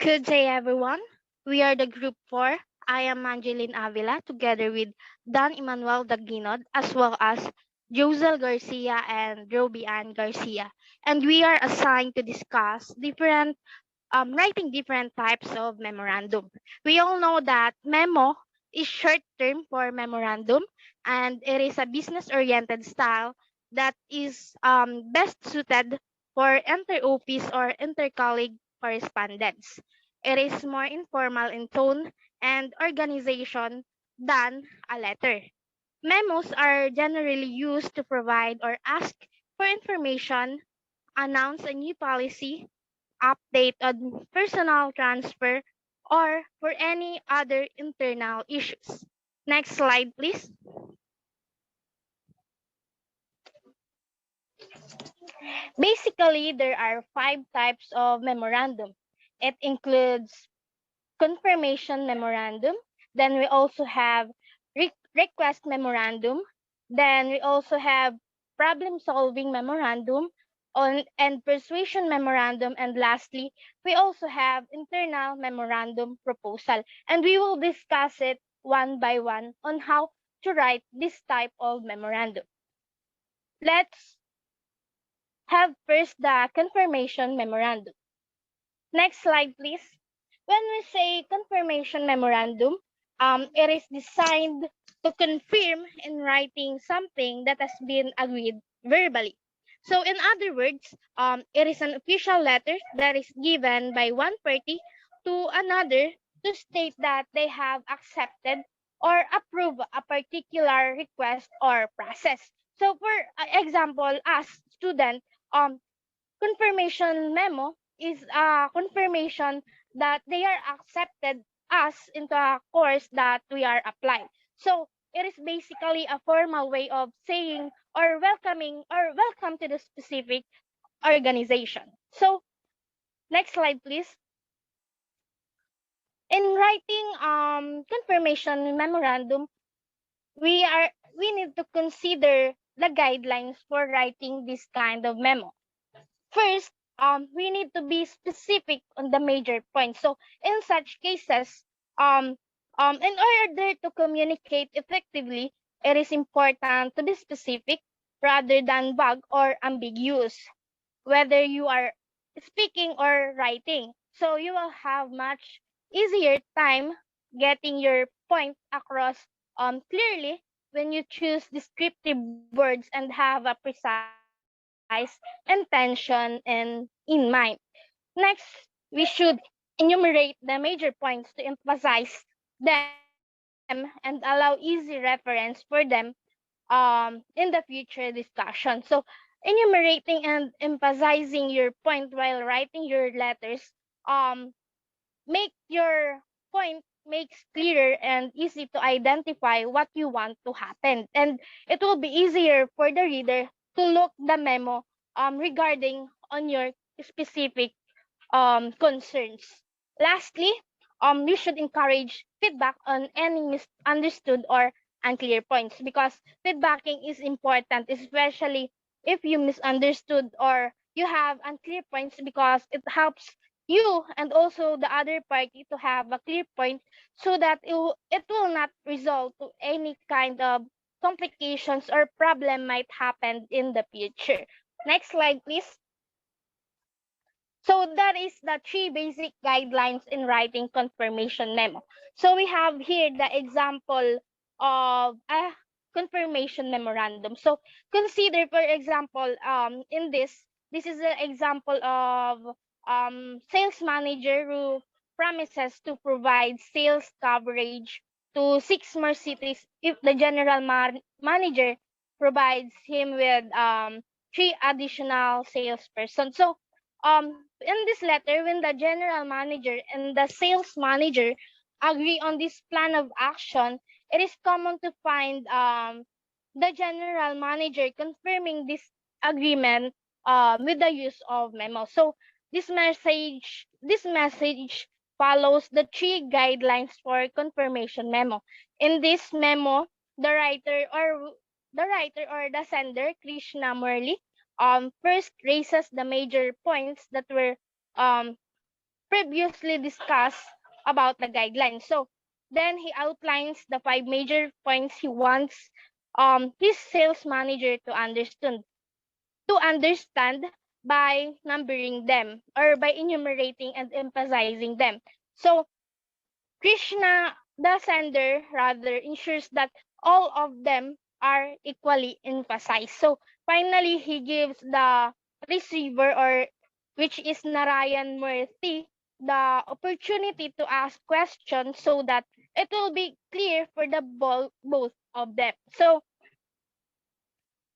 Good day, everyone. We are the Group 4. I am Angeline Avila together with Dan Emmanuel Daginod as well as Josel Garcia and Roby Ann Garcia. And we are assigned to discuss writing different types of memorandum. We all know that memo is short term for memorandum and it is a business oriented style that is best suited for inter-office or inter-colleague correspondence. It is more informal in tone and organization than a letter. Memos are generally used to provide or ask for information, announce a new policy, update on personal transfer, or for any other internal issues. Next slide, please. Basically, there are five types of memorandum. It includes confirmation memorandum. Then we also have request memorandum. Then we also have problem solving memorandum and persuasion memorandum. And lastly, we also have internal memorandum proposal. And we will discuss it one by one on how to write this type of memorandum. Let's have first the confirmation memorandum. Next slide, please. When we say confirmation memorandum, it is designed to confirm in writing something that has been agreed verbally. So, in other words, it is an official letter that is given by one party to another to state that they have accepted or approved a particular request or process. So, for example, as student, confirmation memo is a confirmation that they are accepted us into a course that we are applying. So it is basically a formal way of saying or welcoming or welcome to the specific organization. So next slide, please. In writing confirmation memorandum, we need to consider the guidelines for writing this kind of memo. First, we need to be specific on the major points. So in such cases, in order to communicate effectively, it is important to be specific rather than vague or ambiguous, whether you are speaking or writing. So you will have much easier time getting your point across clearly when you choose descriptive words and have a precise intention in mind. Next, we should enumerate the major points to emphasize them and allow easy reference for them in the future discussion. So enumerating and emphasizing your point while writing your letters make your point makes clearer and easy to identify what you want to happen, and it will be easier for the reader to look the memo regarding on your specific concerns. Lastly, we should encourage feedback on any misunderstood or unclear points, because feedbacking is important, especially if you misunderstood or you have unclear points, because it helps you and also the other party to have a clear point so that it will not result to any kind of complications or problem might happen in the future. Next slide, please. So that is the three basic guidelines in writing confirmation memo. So we have here the example of a confirmation memorandum. So consider, for example, in this is an example of sales manager who promises to provide sales coverage to 6 more cities if the general manager provides him with 3 additional salesperson. So in this letter, when the general manager and the sales manager agree on this plan of action, it is common to find the general manager confirming this agreement with the use of memo. So this message follows the 3 guidelines for confirmation memo. In this memo, the writer or the sender, Krishna Murli, first raises the major points that were um previously discussed about the guidelines. So then he outlines the 5 major points he wants his sales manager to understand by numbering them or by enumerating and emphasizing them. So Krishna, the sender, rather ensures that all of them are equally emphasized. So finally, he gives the receiver, or which is Narayan Murthy, the opportunity to ask questions so that it will be clear for the both of them. So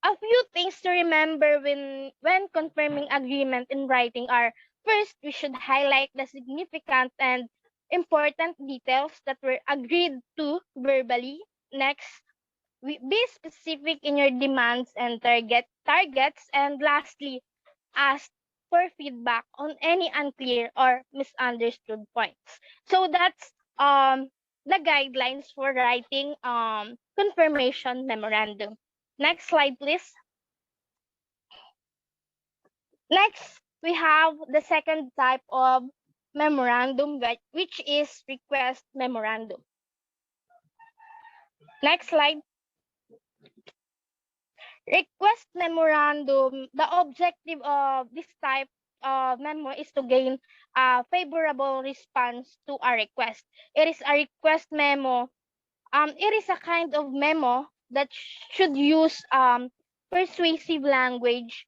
a few things to remember when confirming agreement in writing are: first, we should highlight the significant and important details that were agreed to verbally. Next, be specific in your demands and targets, and lastly, ask for feedback on any unclear or misunderstood points. So that's the guidelines for writing confirmation memorandum. Next slide, please. Next, we have the second type of memorandum, which is request memorandum. Next slide. Request memorandum, the objective of this type of memo is to gain a favorable response to a request. It is a request memo. It is a kind of memo that should use persuasive language,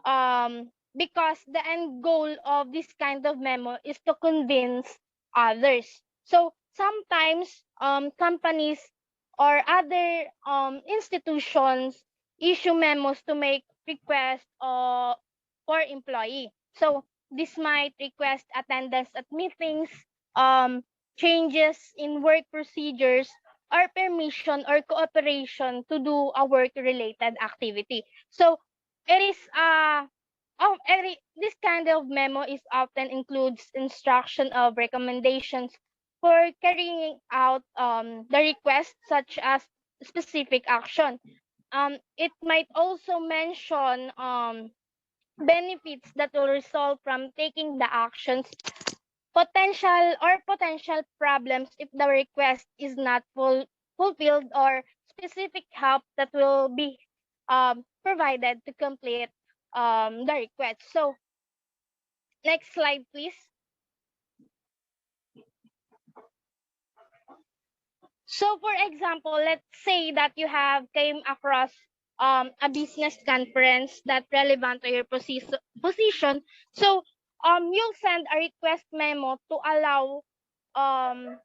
because the end goal of this kind of memo is to convince others. So sometimes companies or other institutions issue memos to make requests for employee. So this might request attendance at meetings, um, changes in work procedures, or permission or cooperation to do a work-related activity. So it is this kind of memo is often includes instruction of recommendations for carrying out the request, such as specific action. It might also mention benefits that will result from taking the actions, potential problems if the request is not fulfilled, or specific help that will be provided to complete the request. So next slide, please. So for example, let's say that you have came across a business conference that relevant to your position. So you'll send a request memo to allow um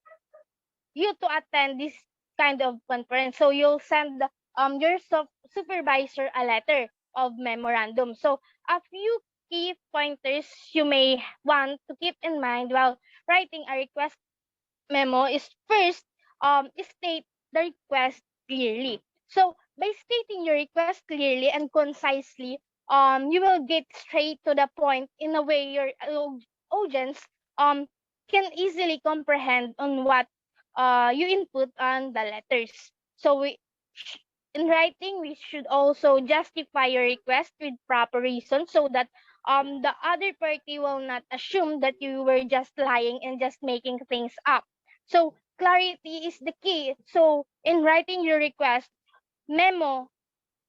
you to attend this kind of conference. So you'll send your supervisor a letter of memorandum. So a few key pointers you may want to keep in mind while writing a request memo is: first, state the request clearly. So by stating your request clearly and concisely, you will get straight to the point in a way your audience um can easily comprehend on what you input on the letters. So in writing, we should also justify your request with proper reason, so that the other party will not assume that you were just lying and just making things up. So clarity is the key. So in writing your request memo,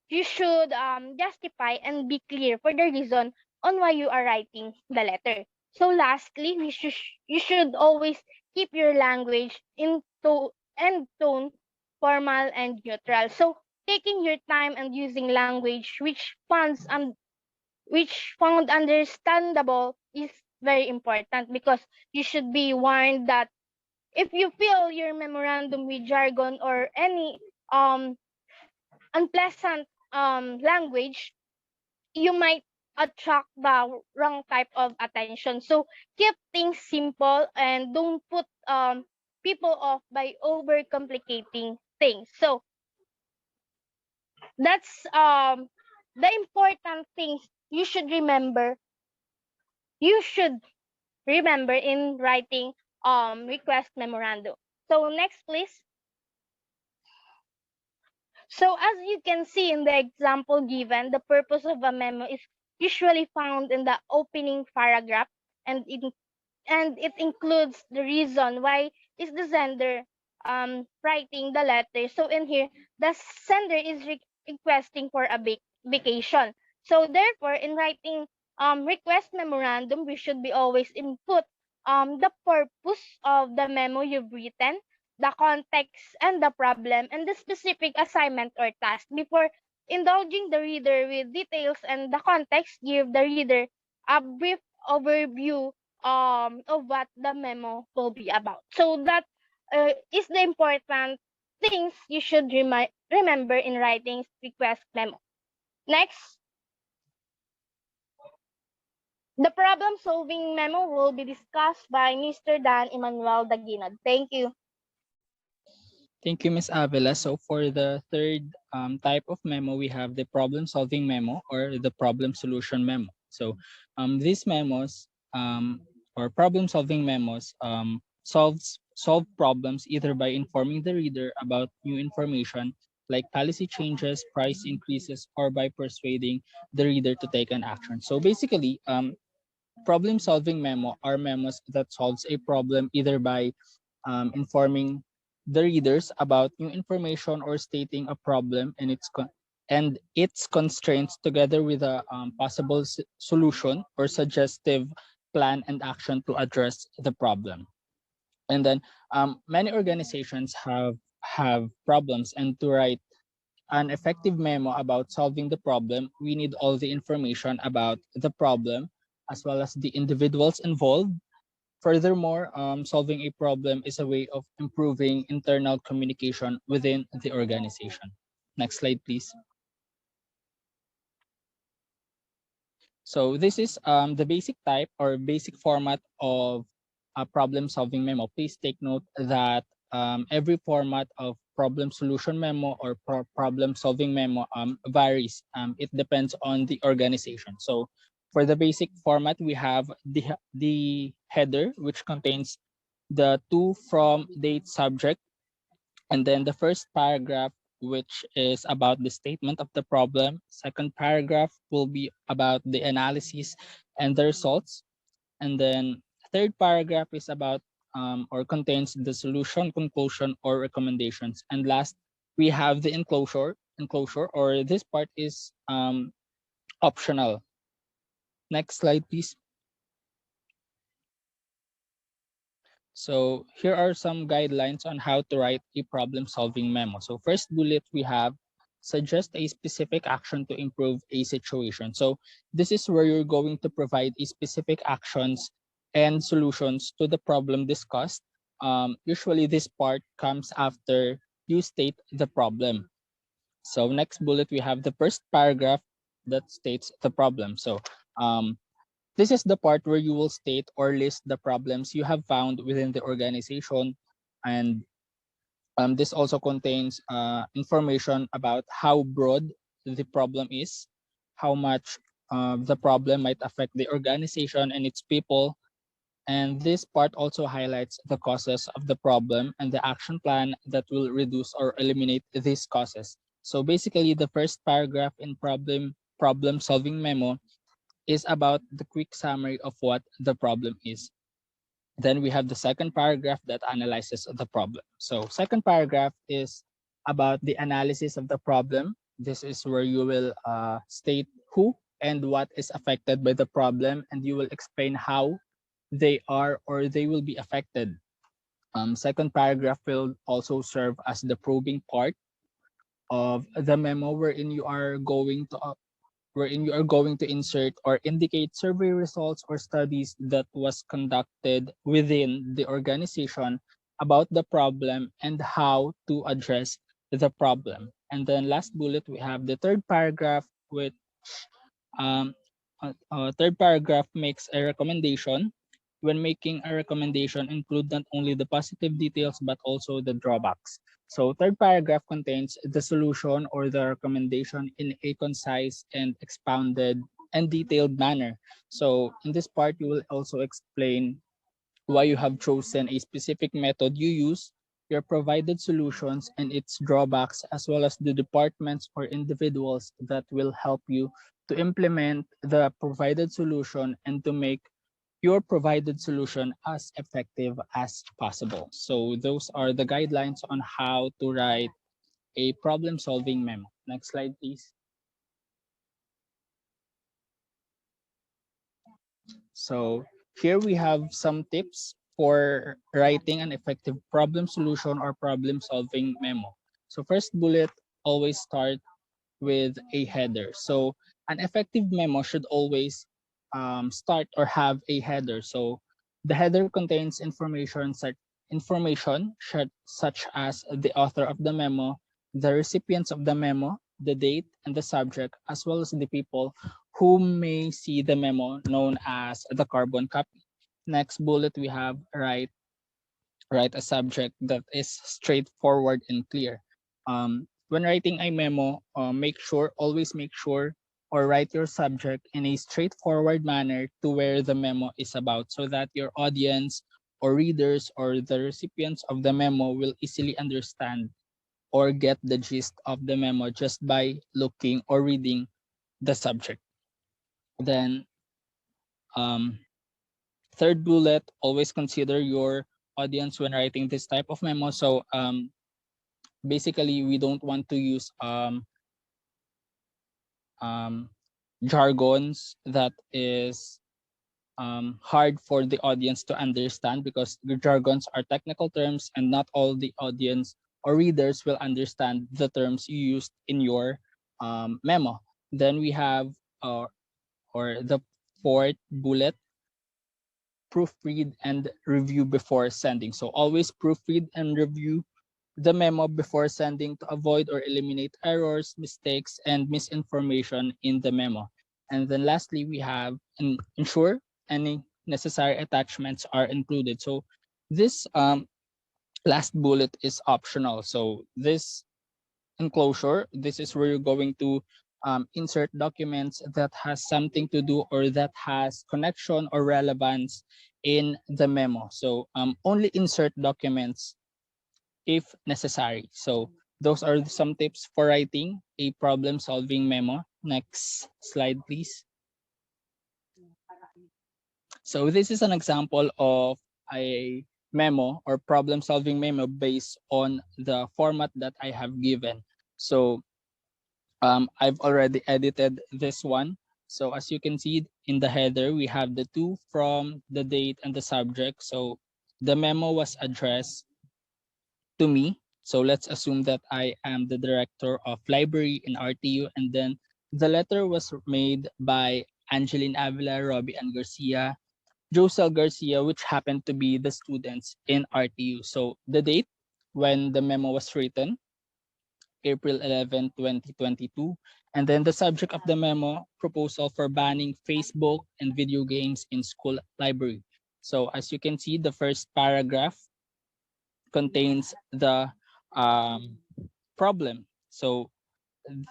you should justify and be clear for the reason on why you are writing the letter. So lastly, you should always keep your language and tone formal and neutral. So taking your time and using language which found understandable is very important, because you should be warned that if you fill your memorandum with jargon or any um unpleasant language, you might attract the wrong type of attention. So keep things simple and don't put people off by overcomplicating things. So that's the important things you should remember in writing request memorandum. So next, please. So as you can see in the example given, the purpose of a memo is usually found in the opening paragraph, and and it includes the reason why is the sender writing the letter. So in here, the sender is requesting for a vacation. So therefore, in writing request memorandum, we should be always input the purpose of the memo you've written, the context and the problem, and the specific assignment or task. Before indulging the reader with details and the context, give the reader a brief overview of what the memo will be about. So that is the important things you should remember in writing request memo. Next, the problem solving memo will be discussed by Mr. Dan Emmanuel Daginad. Thank you. Thank you, Ms. Avila. So for the third type of memo, we have the problem-solving memo or the problem-solution memo. So these memos or problem-solving memos solve problems either by informing the reader about new information like policy changes, price increases, or by persuading the reader to take an action. So basically, problem-solving memo are memos that solves a problem either by informing the readers about new information or stating a problem and its constraints together with a possible solution or suggestive plan and action to address the problem. And then many organizations have problems, and to write an effective memo about solving the problem, we need all the information about the problem as well as the individuals involved. Furthermore, solving a problem is a way of improving internal communication within the organization. Next slide, please. So this is the basic type or basic format of a problem-solving memo. Please take note that every format of problem solution memo or problem-solving memo varies. It depends on the organization. So for the basic format, we have the header, which contains the to, from, date, subject, and then the first paragraph, which is about the statement of the problem. Second paragraph will be about the analysis and the results. And then third paragraph is about or contains the solution, conclusion, or recommendations. And last, we have the enclosure, or this part is optional. Next slide, please. So here are some guidelines on how to write a problem-solving memo. So first bullet, we have suggest a specific action to improve a situation. So this is where you're going to provide a specific actions and solutions to the problem discussed. Usually this part comes after you state the problem. So next bullet, we have the first paragraph that states the problem. So this is the part where you will state or list the problems you have found within the organization. And this also contains information about how broad the problem is, how much the problem might affect the organization and its people. And this part also highlights the causes of the problem and the action plan that will reduce or eliminate these causes. So basically, the first paragraph in problem solving memo is about the quick summary of what the problem is. Then we have the second paragraph that analyzes the problem. So second paragraph is about the analysis of the problem. This is where you will state who and what is affected by the problem, and you will explain how they are or they will be affected. Second paragraph will also serve as the probing part of the memo wherein you are going to insert or indicate survey results or studies that was conducted within the organization about the problem and how to address the problem. And then last bullet, we have the third paragraph, which um, third paragraph makes a recommendation. When making a recommendation, include not only the positive details but also the drawbacks. So third paragraph contains the solution or the recommendation in a concise and expounded and detailed manner. So in this part, you will also explain why you have chosen a specific method you use, your provided solutions and its drawbacks, as well as the departments or individuals that will help you to implement the provided solution and to make your provided solution as effective as possible. So those are the guidelines on how to write a problem-solving memo. Next slide, please. So here we have some tips for writing an effective problem solution or problem solving memo. So first bullet, always start with a header. So an effective memo should always start or have a header. So the header contains such as the author of the memo, the recipients of the memo, the date, and the subject, as well as the people who may see the memo, known as the carbon copy. Next bullet, we have write a subject that is straightforward and clear. When writing a memo, always make sure or write your subject in a straightforward manner to where the memo is about, so that your audience or readers or the recipients of the memo will easily understand or get the gist of the memo just by looking or reading the subject. Then, um, third bullet, always consider your audience when writing this type of memo. So basically, we don't want to use um, jargons that is hard for the audience to understand, because the jargons are technical terms and not all the audience or readers will understand the terms you used in your memo. Then we have or the fourth bullet, proofread and review before sending. So always proofread and review the memo before sending to avoid or eliminate errors, mistakes, and misinformation in the memo. And then lastly, we have ensure any necessary attachments are included. So this last bullet is optional. So this enclosure, this is where you're going to insert documents that has something to do or that has connection or relevance in the memo. So only insert documents if necessary. So those are some tips for writing a problem solving memo. Next slide, please. So this is an example of a memo or problem solving memo based on the format that I have given. So I've already edited this one. So as you can see in the header, we have the to, from, the date, and the subject. So the memo was addressed to me. So let's assume that I am the director of library in RTU, and then the letter was made by Angeline Avila, Robbie, and Garcia, Josel Garcia, which happened to be the students in RTU. So the date when the memo was written, April 11, 2022. And then the subject of the memo, proposal for banning Facebook and video games in school library. So as you can see, the first paragraph contains the um, problem. So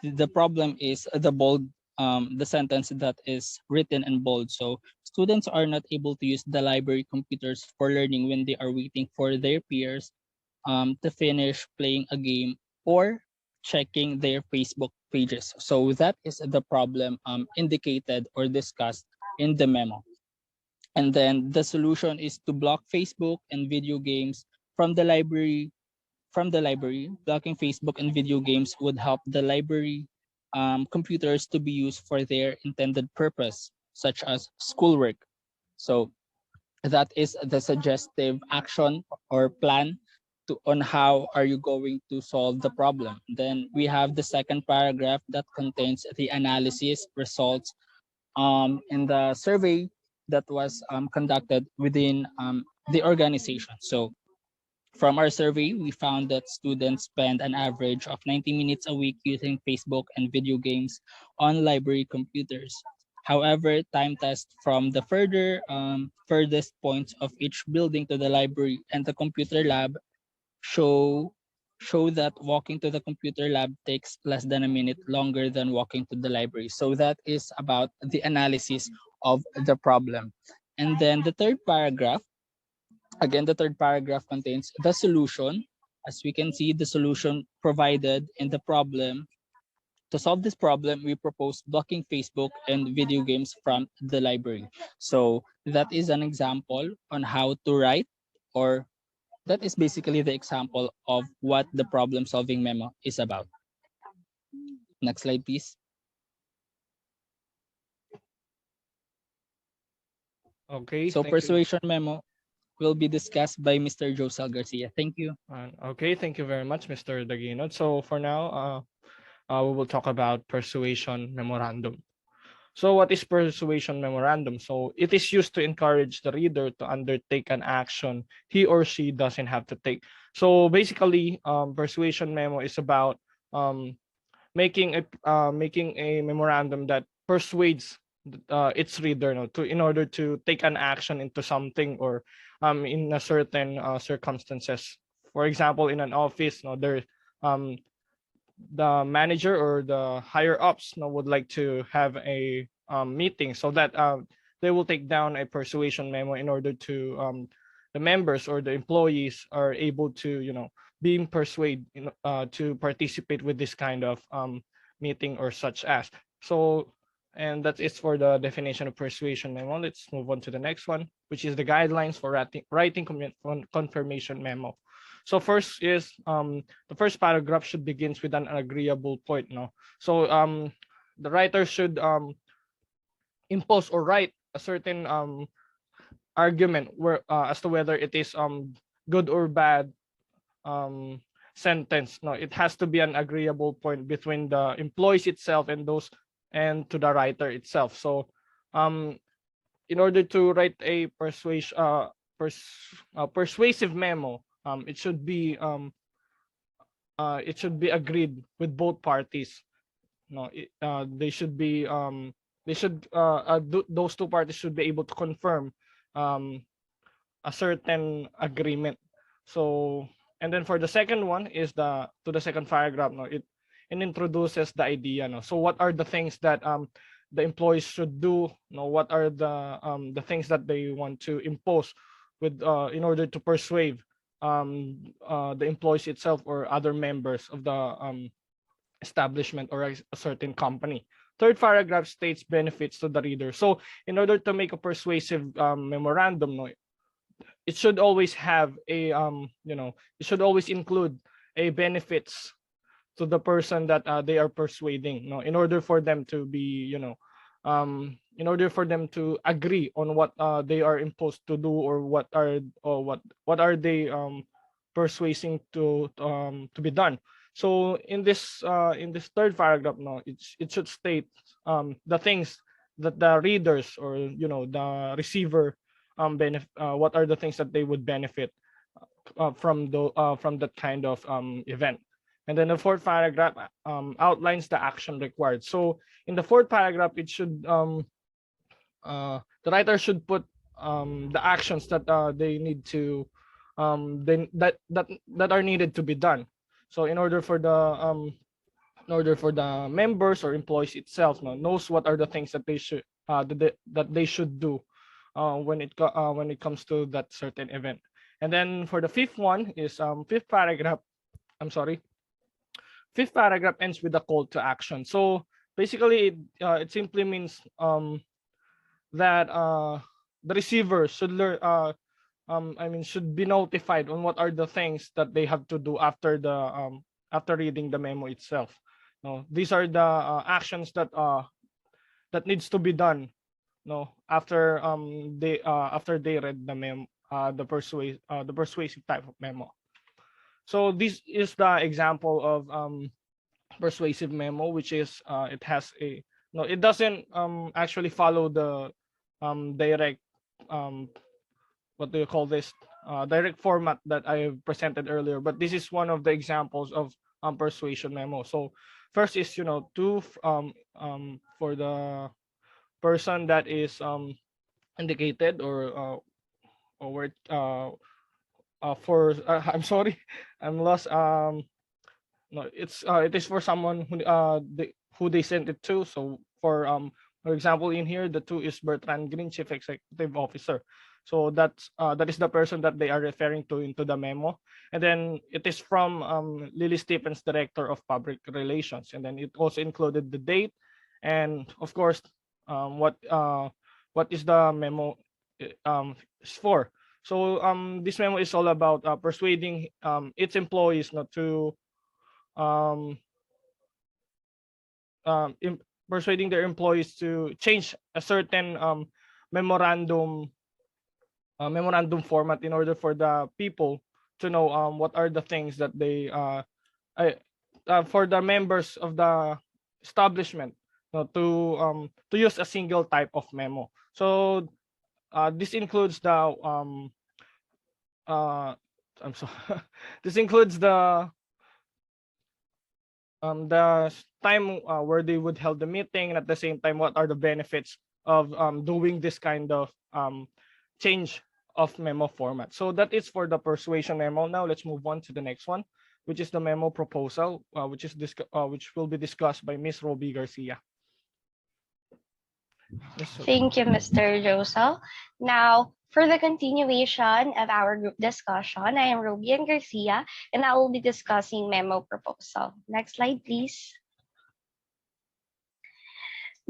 the problem is the sentence that is written in bold. So students are not able to use the library computers for learning when they are waiting for their peers to finish playing a game or checking their Facebook pages. So that is the problem indicated or discussed in the memo. And then the solution is to block Facebook and video games from the library. Blocking Facebook and video games would help the library computers to be used for their intended purpose, such as schoolwork. So that is the suggestive action or plan on how are you going to solve the problem. Then we have the second paragraph that contains the analysis results in the survey that was conducted within the organization. So from our survey, we found that students spend an average of 90 minutes a week using Facebook and video games on library computers. However, time tests from the furthest points of each building to the library and the computer lab show show that walking to the computer lab takes less than a minute longer than walking to the library. So that is about the analysis of the problem. And then the third paragraph, again, the third paragraph contains the solution. As we can see, the solution provided in the problem To solve this problem, we propose blocking Facebook and video games from the library. So that is an example on how to write, or that is basically the example of what the problem solving memo is about. Next slide, please. Okay, So thank you. persuasion memo will be discussed by Mr. Josel Garcia. Thank you. Okay, thank you very much, Mr. Daginot. So for now, we will talk about persuasion memorandum. So what is persuasion memorandum? So it is used to encourage the reader to undertake an action he or she doesn't have to take. So basically, persuasion memo is about um, making a memorandum that persuades its reader, to in order to take an action into something, or in a certain circumstances. For example, in an office, there um, the manager or the higher ups would like to have a meeting, so that they will take down a persuasion memo in order to the members or the employees are able to being persuaded to participate with this kind of meeting or such as. So, and that is for the definition of persuasion memo. Let's move on to the next one, which is the guidelines for writing confirmation memo. So first is the first paragraph should begins with an agreeable point. No, so the writer should impose or write a certain argument where as to whether it is good or bad um sentence. No, it has to be an agreeable point between the employees itself and those and to the writer itself. So um in order to write a persuasive memo, it should be agreed with both parties. No, they should be those two parties should be able to confirm um, a certain agreement. So, and then for the second one is the second paragraph. No, it introduces the idea. No, so what are the things that the employees should do? No, what are the things that they want to impose with in order to persuade the employees itself or other members of the establishment or a certain company. Third paragraph states benefits to the reader. So in order to make a persuasive memorandum, no, it should always have a it should always include a benefits to the person that they are persuading, in order for them to be in order for them to agree on what they are imposed to do, or what are they persuading to be done. So in this third paragraph, no, it should state the things that the readers or the receiver what are the things that they would benefit from that kind of event. And then the fourth paragraph outlines the action required. So in the fourth paragraph, it should the writer should put the actions that they need to that are needed to be done. So in order for the members or employees itself knows what are the things that they should that they should do when it comes to that certain event. And then for the fifth one is fifth paragraph. I'm sorry. Fifth paragraph ends with a call to action. So basically, it simply means that the receiver should learn. Should be notified on what are the things that they have to do after reading the memo itself. No, these are the actions that needs to be done. No, after they read the memo, the persuasive type of memo. So this is the example of persuasive memo, which is it has a no, it doesn't actually follow the direct what do you call this direct format that I presented earlier, but this is one of the examples of persuasion memo. So first is for the person that is indicated or where for I'm sorry, I'm lost. No, it is for someone who they sent it to. So for example, in here the two is Bertrand Green, Chief Executive Officer. So that is the person that they are referring to into the memo. And then it is from Lily Stephens, Director of Public Relations. And then it also included the date, and of course, what is the memo is for. So this memo is all about persuading its employees not to um, persuading their employees to change a certain memorandum memorandum format in order for the people to know what are the things that they for the members of the establishment, to use a single type of memo. So this includes the uh, I'm sorry. This includes the time where they would held the meeting, and at the same time, what are the benefits of doing this kind of change of memo format. So that is for the persuasion memo. Now let's move on to the next one, which is the memo proposal, which will be discussed by Ms. Roby Garcia. Thank you, Mr. Josel. Now, for the continuation of our group discussion, I am Rubian Garcia, and I will be discussing memo proposal. Next slide, please.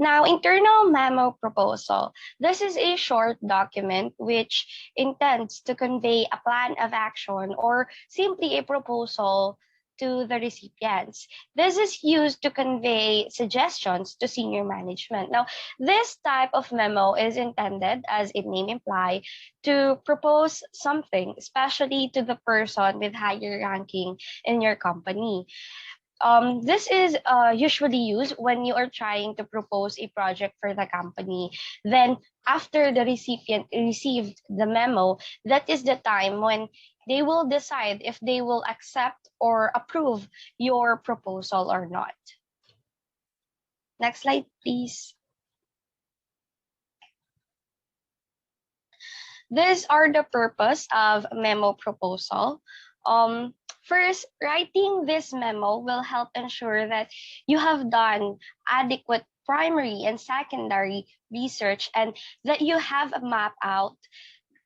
Now, internal memo proposal. This is a short document which intends to convey a plan of action or simply a proposal to the recipients. This is used to convey suggestions to senior management. Now, this type of memo is intended, as its name implies, to propose something, especially to the person with higher ranking in your company. This is usually used when you are trying to propose a project for the company. Then, after the recipient received the memo, that is the time when they will decide if they will accept or approve your proposal or not. Next slide, please. These are the purpose of memo proposal. First, writing this memo will help ensure that you have done adequate primary and secondary research and that you have mapped out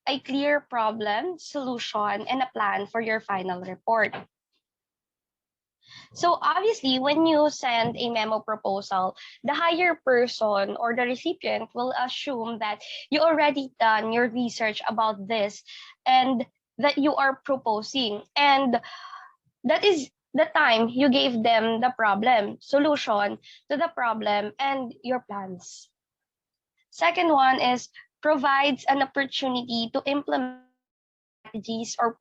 a clear problem, solution, and a plan for your final report. So obviously, when you send a memo proposal, the higher person or the recipient will assume that you already done your research about this and that you are proposing. And that is the time you gave them the problem, solution to the problem, and your plans. Second one is provides an opportunity to implement strategies or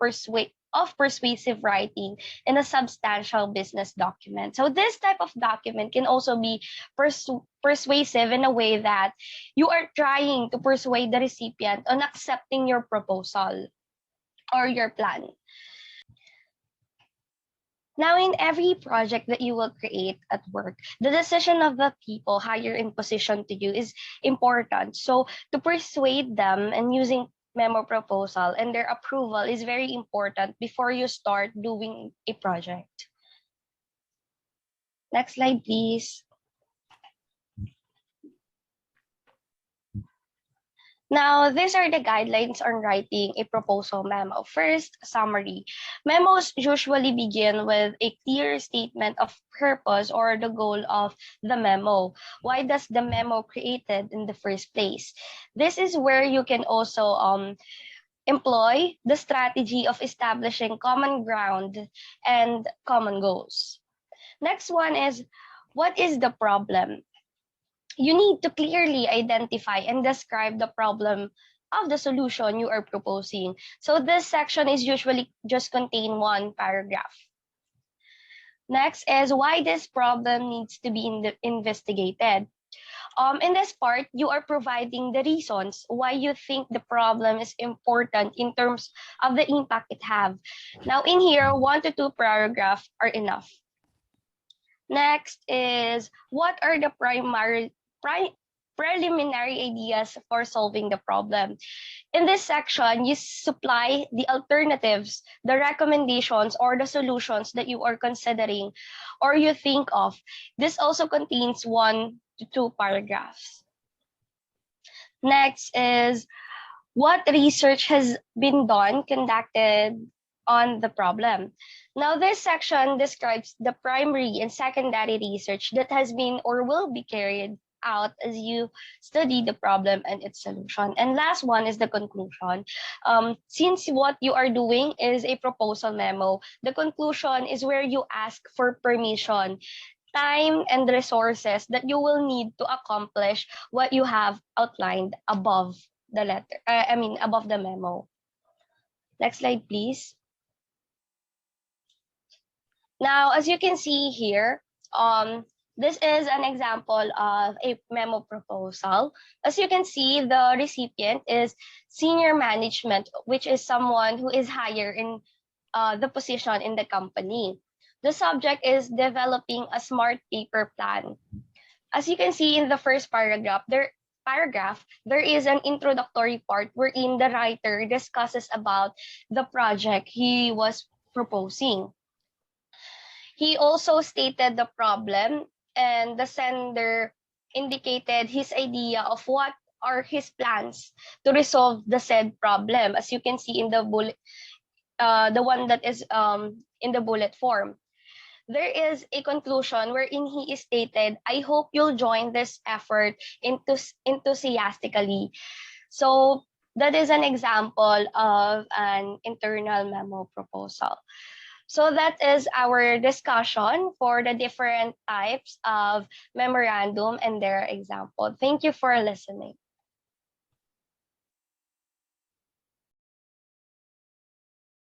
persuasive writing in a substantial business document. So this type of document can also be persuasive in a way that you are trying to persuade the recipient on accepting your proposal or your plan. Now, in every project that you will create at work, the decision of the people higher in position to you is important. So to persuade them and using memo proposal and their approval is very important before you start doing a project. Next slide, please. Now, these are the guidelines on writing a proposal memo. First, summary. Memos usually begin with a clear statement of purpose or the goal of the memo. Why does the memo created in the first place? This is where you can also employ the strategy of establishing common ground and common goals. Next one is, what is the problem? You need to clearly identify and describe the problem of the solution you are proposing. So this section is usually just contain one paragraph. Next is why this problem needs to be investigated. In this part, you are providing the reasons why you think the problem is important in terms of the impact it have. Now in here, 1 to 2 paragraphs are enough. Next is what are the preliminary ideas for solving the problem. In this section, you supply the alternatives, the recommendations, or the solutions that you are considering or you think of. This also contains 1 to 2 paragraphs. Next is what research has been conducted on the problem. Now, this section describes the primary and secondary research that has been or will be carried out as you study the problem and its solution. And last one is the conclusion. Since what you are doing is a proposal memo, the conclusion is where you ask for permission, time, and resources that you will need to accomplish what you have outlined above the letter, above the memo. Next slide, please. Now, as you can see here, this is an example of a memo proposal. As you can see, the recipient is senior management, which is someone who is higher in the position in the company. The subject is developing a smart paper plan. As you can see in the first paragraph, there is an introductory part wherein the writer discusses about the project he was proposing. He also stated the problem, and the sender indicated his idea of what are his plans to resolve the said problem, as you can see in the bullet, the one that is in the bullet form. There is a conclusion wherein he is stated, "I hope you'll join this effort enthusiastically." So that is an example of an internal memo proposal. So that is our discussion for the different types of memorandum and their example. Thank you for listening.